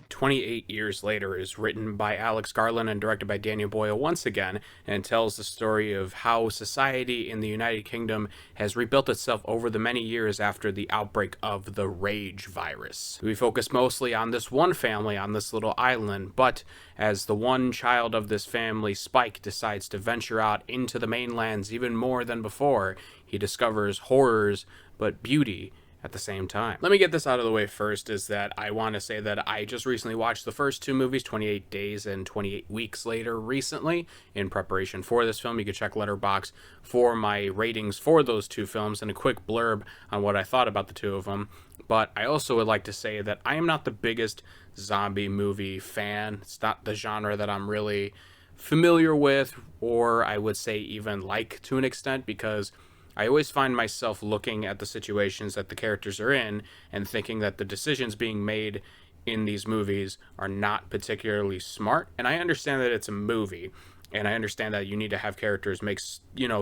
"28 Years Later" is written by Alex Garland and directed by Daniel Boyle once again, and tells the story of how society in the United Kingdom has rebuilt itself over the many years after the outbreak of the rage virus. We focus mostly on this one family on this little island, but as the one child of this family, Spike, decides to venture out into the mainlands even more than before, he discovers horrors but beauty at the same time. Let me get this out of the way first, is that I want to say that I just recently watched the first two movies, 28 Days and 28 Weeks Later, recently, in preparation for this film. You can check Letterboxd for my ratings for those two films and a quick blurb on what I thought about the two of them. But I also would like to say that I am not the biggest zombie movie fan. It's not the genre that I'm really familiar with, or I would say even like to an extent, because I always find myself looking at the situations that the characters are in and thinking that the decisions being made in these movies are not particularly smart. And I understand that it's a movie, and I understand that you need to have characters make,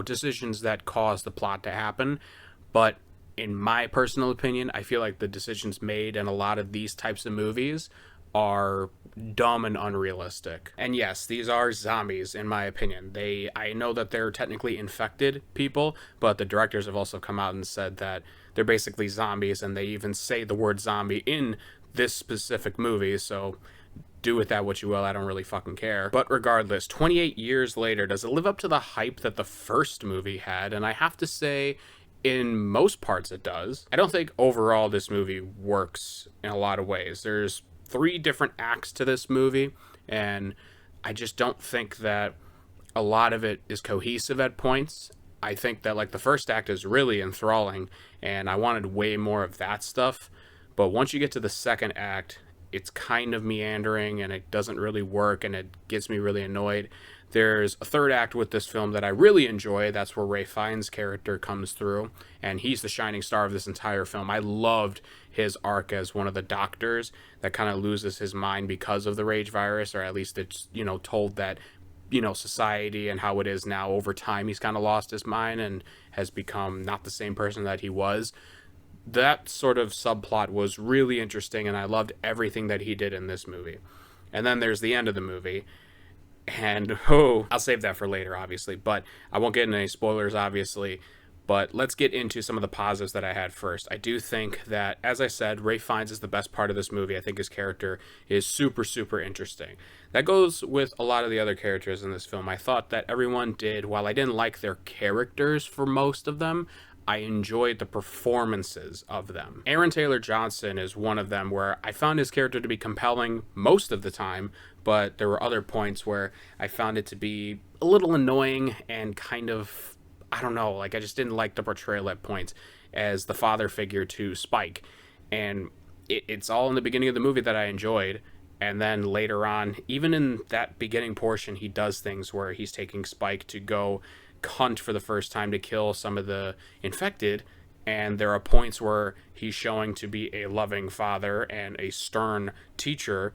decisions that cause the plot to happen. But in my personal opinion, I feel like the decisions made in a lot of these types of movies are dumb and unrealistic. And yes, these are zombies in my opinion. I know that they're technically infected people, but the directors have also come out and said that they're basically zombies, and they even say the word zombie in this specific movie, so do with that what you will. I don't really fucking care. But regardless, 28 Years Later, does it live up to the hype that the first movie had? And I have to say, in most parts it does. I don't think overall this movie works in a lot of ways. There's 3 different acts to this movie, and I just don't think that a lot of it is cohesive at points. I think that the first act is really enthralling, and I wanted way more of that stuff, but once you get to the second act, it's kind of meandering and it doesn't really work, and it gets me really annoyed. There's a third act with this film that I really enjoy. That's where Ralph Fiennes' character comes through, and he's the shining star of this entire film. I loved his arc as one of the doctors that kind of loses his mind because of the rage virus, or at least it's, told that, society and how it is now over time, he's kind of lost his mind and has become not the same person that he was. That sort of subplot was really interesting, and I loved everything that he did in this movie. And then there's the end of the movie, and I'll save that for later, obviously, but I won't get into any spoilers, obviously. But let's get into some of the positives that I had first. I do think that, as I said, Ralph Fiennes is the best part of this movie. I think his character is super, super interesting. That goes with a lot of the other characters in this film. I thought that everyone did, while I didn't like their characters for most of them, I enjoyed the performances of them. Aaron Taylor Johnson is one of them, where I found his character to be compelling most of the time, but there were other points where I found it to be a little annoying and kind of, I don't know, I just didn't like the portrayal at points as the father figure to Spike. And it's all in the beginning of the movie that I enjoyed, and then later on, even in that beginning portion, he does things where he's taking Spike to go hunt for the first time to kill some of the infected, and there are points where he's showing to be a loving father and a stern teacher,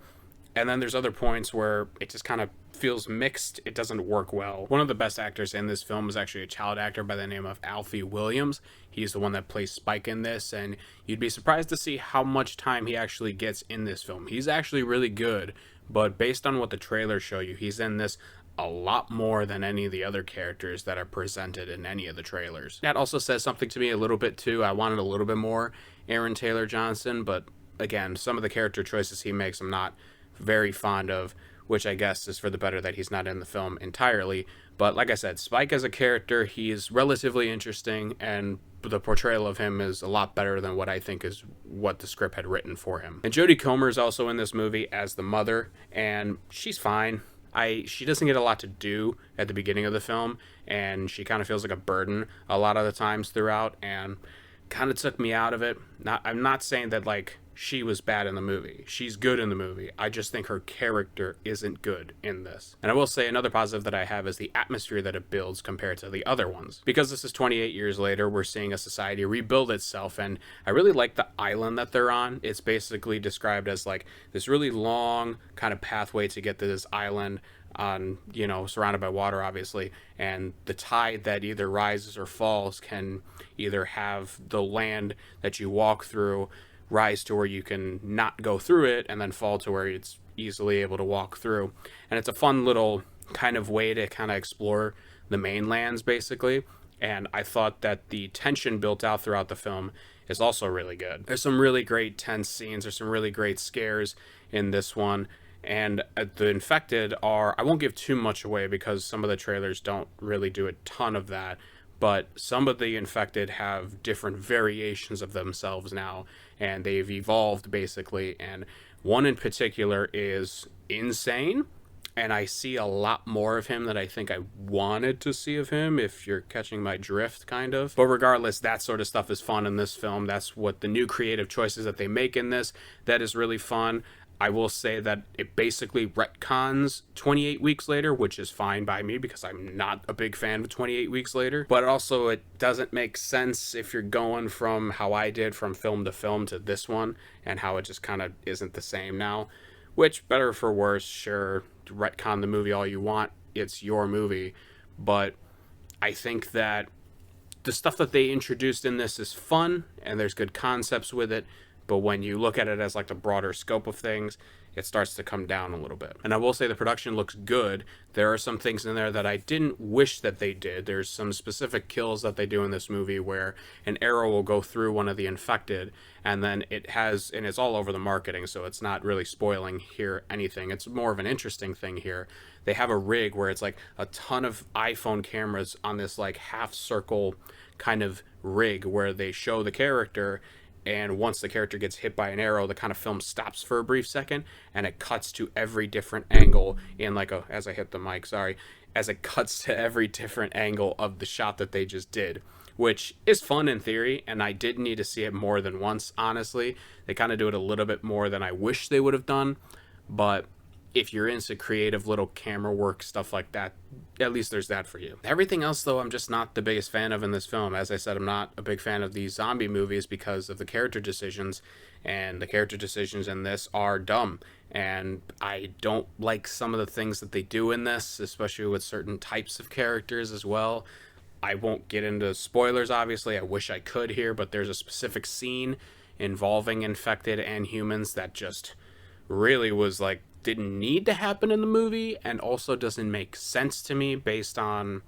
and then there's other points where it just kind of feels mixed. It doesn't work well. One of the best actors in this film is actually a child actor by the name of Alfie Williams. He's the one that plays Spike in this, and you'd be surprised to see how much time he actually gets in this film. He's actually really good, but based on what the trailers show you, he's in this a lot more than any of the other characters that are presented in any of the trailers. That also says something to me a little bit too. I wanted a little bit more Aaron Taylor Johnson, but again, some of the character choices he makes I'm not very fond of, which I guess is for the better that he's not in the film entirely. But like I said, Spike as a character, he's relatively interesting, and the portrayal of him is a lot better than what I think is what the script had written for him. And Jodie Comer is also in this movie as the mother, and she's fine. She doesn't get a lot to do at the beginning of the film, and she kind of feels like a burden a lot of the times throughout, and kind of took me out of it. I'm not saying that she was bad in the movie. She's good in the movie. I just think her character isn't good in this. And I will say another positive that I have is the atmosphere that it builds compared to the other ones. Because this is 28 years later, we're seeing a society rebuild itself, and I really like the island that they're on. It's basically described as this really long kind of pathway to get to this island. on, surrounded by water, obviously, and the tide that either rises or falls can either have the land that you walk through rise to where you can not go through it and then fall to where it's easily able to walk through. And it's a fun little kind of way to kind of explore the mainlands, basically. And I thought that the tension built out throughout the film is also really good. There's some really great tense scenes. There's some really great scares in this one. And the infected are, I won't give too much away because some of the trailers don't really do a ton of that, but some of the infected have different variations of themselves now, and they've evolved basically. And one in particular is insane, and I see a lot more of him than I think I wanted to see of him, if you're catching my drift, kind of. But regardless, that sort of stuff is fun in this film. That's what the new creative choices that they make in this, that is really fun. I will say that it basically retcons 28 weeks later, which is fine by me because I'm not a big fan of 28 weeks later. But also, it doesn't make sense if you're going from how I did from film to film to this one, and how it just kind of isn't the same now. Which, better for worse, sure, retcon the movie all you want, it's your movie. But I think that the stuff that they introduced in this is fun, and there's good concepts with it. But when you look at it as like the broader scope of things, it starts to come down a little bit. And I will say the production looks good. There are some things in there that I didn't wish that they did. There's some specific kills that they do in this movie where an arrow will go through one of the infected, and then and it's all over the marketing, so it's not really spoiling here anything. It's more of an interesting thing here. They have a rig where it's like a ton of iPhone cameras on this like half circle kind of rig where they show the character, and once the character gets hit by an arrow, the kind of film stops for a brief second, and it cuts to every different angle in like as I hit the mic, sorry, as it cuts to every different angle of the shot that they just did, which is fun in theory, and I did need to see it more than once, honestly. They kind of do it a little bit more than I wish they would have done, but if you're into creative little camera work, stuff like that, at least there's that for you. Everything else, though, I'm just not the biggest fan of in this film. As I said, I'm not a big fan of these zombie movies because of the character decisions, and the character decisions in this are dumb. And I don't like some of the things that they do in this, especially with certain types of characters as well. I won't get into spoilers, obviously. I wish I could here, but there's a specific scene involving infected and humans that just really was like, didn't need to happen in the movie, and also doesn't make sense to me based on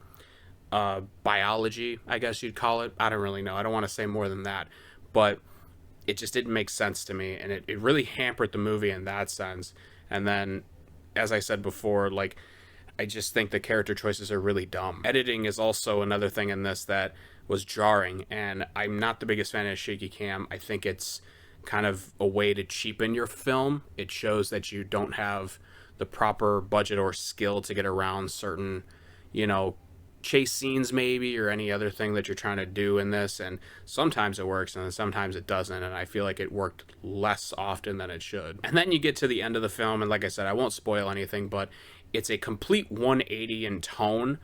biology, I guess you'd call it. I don't really know. I don't want to say more than that, but it just didn't make sense to me, and it really hampered the movie in that sense. And then, as I said before, like, I just think the character choices are really dumb. Editing is also another thing in this that was jarring, and I'm not the biggest fan of shaky cam. I think it's kind of a way to cheapen your film. It shows that you don't have the proper budget or skill to get around certain, chase scenes maybe, or any other thing that you're trying to do in this. And sometimes it works and sometimes it doesn't, and I feel like it worked less often than it should. And then you get to the end of the film, and like I said, I won't spoil anything, but it's a complete 180 in tone,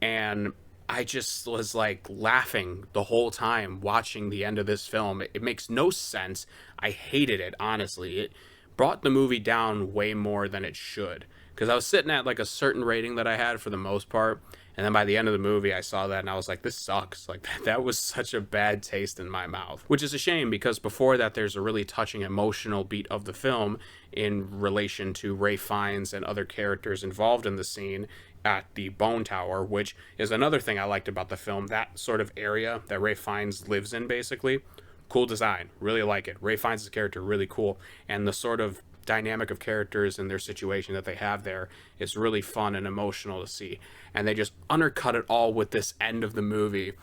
and I just was like laughing the whole time watching the end of this film. It makes no sense. I hated it, honestly. It brought the movie down way more than it should, because I was sitting at like a certain rating that I had for the most part, and then by the end of the movie I saw that and I was like, this sucks. Like, that was such a bad taste in my mouth, which is a shame, because before that there's a really touching emotional beat of the film in relation to Ray Fiennes and other characters involved in the scene at the Bone Tower, which is another thing I liked about the film. That sort of area that Ray Fiennes lives in, basically. Cool design. Really like it. Ray Fiennes' character, really cool. And the sort of dynamic of characters and their situation that they have there is really fun and emotional to see. And they just undercut it all with this end of the movie.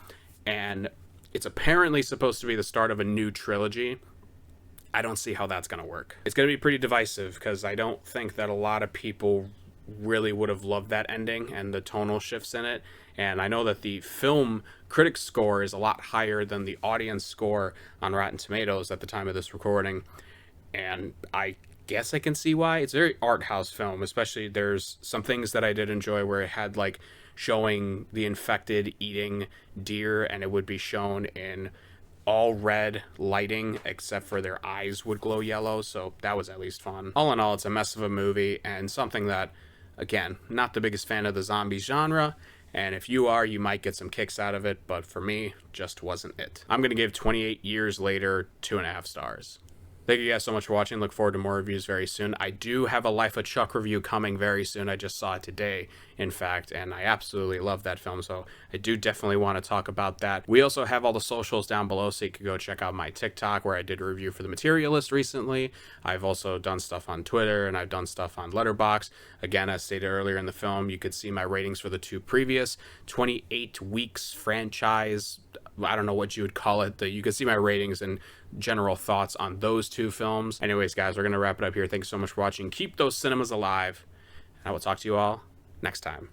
And it's apparently supposed to be the start of a new trilogy. I don't see how that's going to work. It's going to be pretty divisive, because I don't think that a lot of people really would have loved that ending and the tonal shifts in it. And I know that the film critic score is a lot higher than the audience score on Rotten Tomatoes at the time of this recording, and I guess I can see why. It's a very art house film, especially there's some things that I did enjoy where it had like showing the infected eating deer, and it would be shown in all red lighting except for their eyes would glow yellow, so that was at least fun. All in all, it's a mess of a movie, and something that, Again, not the biggest fan of the zombie genre, and if you are, you might get some kicks out of it, but for me, just wasn't it. I'm going to give 28 Years Later 2.5 stars. Thank you guys so much for watching. Look forward to more reviews very soon. I do have a Life of Chuck review coming very soon. I just saw it today, in fact, and I absolutely love that film, so I do definitely want to talk about that. We also have all the socials down below, so you can go check out my TikTok, where I did a review for The Materialist recently. I've also done stuff on Twitter, and I've done stuff on Letterboxd. Again, as stated earlier in the film, you could see my ratings for the 2 previous 28 weeks franchise. I don't know what you would call it. You can see my ratings and general thoughts on those 2 films. Anyways, guys, we're going to wrap it up here. Thanks so much for watching. Keep those cinemas alive. And I will talk to you all next time.